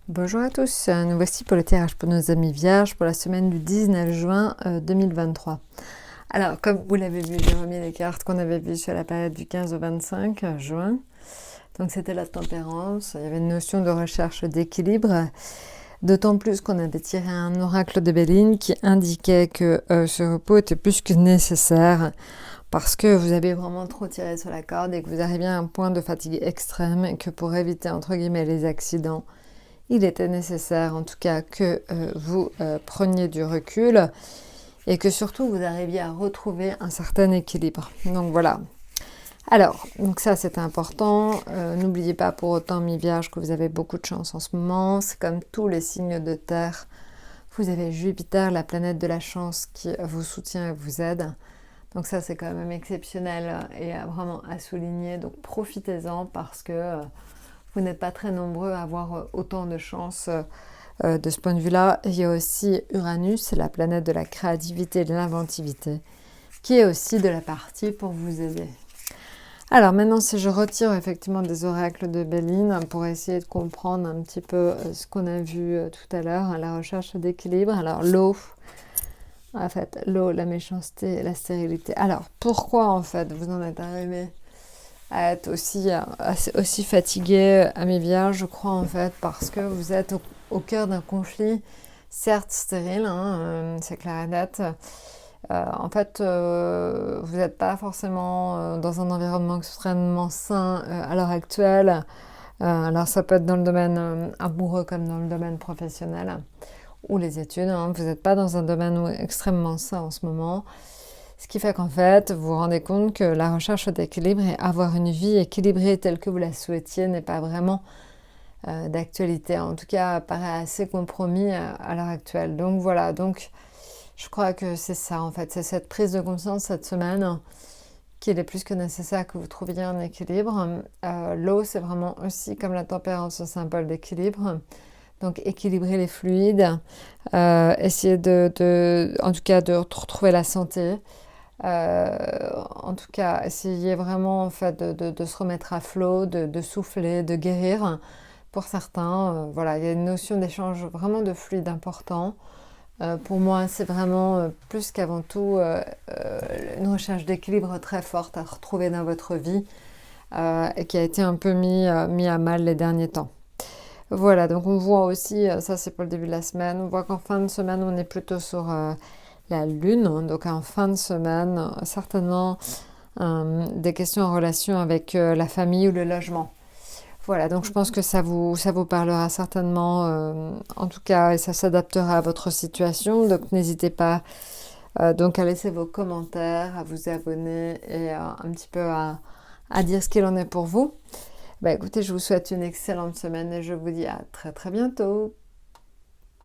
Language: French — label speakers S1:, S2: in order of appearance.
S1: Bonjour à tous, nous voici pour le tirage pour nos amis vierges pour la semaine du 19 juin 2023. Alors, comme vous l'avez vu, j'ai remis les cartes qu'on avait vues sur la période du 15 au 25 juin. Donc c'était la tempérance, il y avait une notion de recherche d'équilibre, d'autant plus qu'on avait tiré un oracle de Béline qui indiquait que ce repos était plus que nécessaire parce que vous avez vraiment trop tiré sur la corde et que vous arriviez à un point de fatigue extrême et que pour éviter entre guillemets les accidents, il était nécessaire en tout cas que vous preniez du recul et que surtout vous arriviez à retrouver un certain équilibre. Donc voilà. Alors, donc ça c'est important. N'oubliez pas pour autant, mes vierges, que vous avez beaucoup de chance en ce moment. C'est comme tous les signes de terre. Vous avez Jupiter, la planète de la chance, qui vous soutient et vous aide. Donc ça c'est quand même exceptionnel et vraiment à souligner. Donc profitez-en parce que vous n'êtes pas très nombreux à avoir autant de chance de ce point de vue-là. Il y a aussi Uranus, la planète de la créativité et de l'inventivité, qui est aussi de la partie pour vous aider. Alors maintenant, si je retire effectivement des oracles de Béline pour essayer de comprendre un petit peu ce qu'on a vu tout à l'heure, la recherche d'équilibre. Alors l'eau, en fait, l'eau, la méchanceté, la stérilité. Alors pourquoi en fait vous en êtes arrivé à être aussi fatigué, à mes vierges, je crois en fait, parce que vous êtes au cœur d'un conflit, certes stérile, c'est clair et net. En fait, vous n'êtes pas forcément dans un environnement extrêmement sain à l'heure actuelle. Alors ça peut être dans le domaine amoureux comme dans le domaine professionnel ou les études. Vous n'êtes pas dans un domaine extrêmement sain en ce moment. Ce qui fait qu'en fait, vous vous rendez compte que la recherche d'équilibre et avoir une vie équilibrée telle que vous la souhaitiez n'est pas vraiment d'actualité. En tout cas, paraît assez compromis à l'heure actuelle. Donc voilà, donc je crois que c'est ça en fait. C'est cette prise de conscience cette semaine qu'il est plus que nécessaire que vous trouviez un équilibre. L'eau, c'est vraiment aussi comme la tempérance, un symbole d'équilibre. Donc équilibrer les fluides, essayer en tout cas de retrouver la santé. En tout cas, essayer vraiment en fait de se remettre à flot, de souffler, de guérir. Pour certains, voilà, il y a une notion d'échange vraiment de fluide important. Pour moi, c'est vraiment plus qu'avant tout une recherche d'équilibre très forte à retrouver dans votre vie et qui a été un peu mis à mal les derniers temps. Voilà, donc on voit aussi, ça c'est pour le début de la semaine, on voit qu'en fin de semaine, on est plutôt sur la lune, donc en fin de semaine, certainement des questions en relation avec la famille ou le logement. Voilà, donc je pense que ça vous parlera certainement, en tout cas, et ça s'adaptera à votre situation, donc n'hésitez pas donc à laisser vos commentaires, à vous abonner et un petit peu à dire ce qu'il en est pour vous. Écoutez, je vous souhaite une excellente semaine et je vous dis à très très bientôt.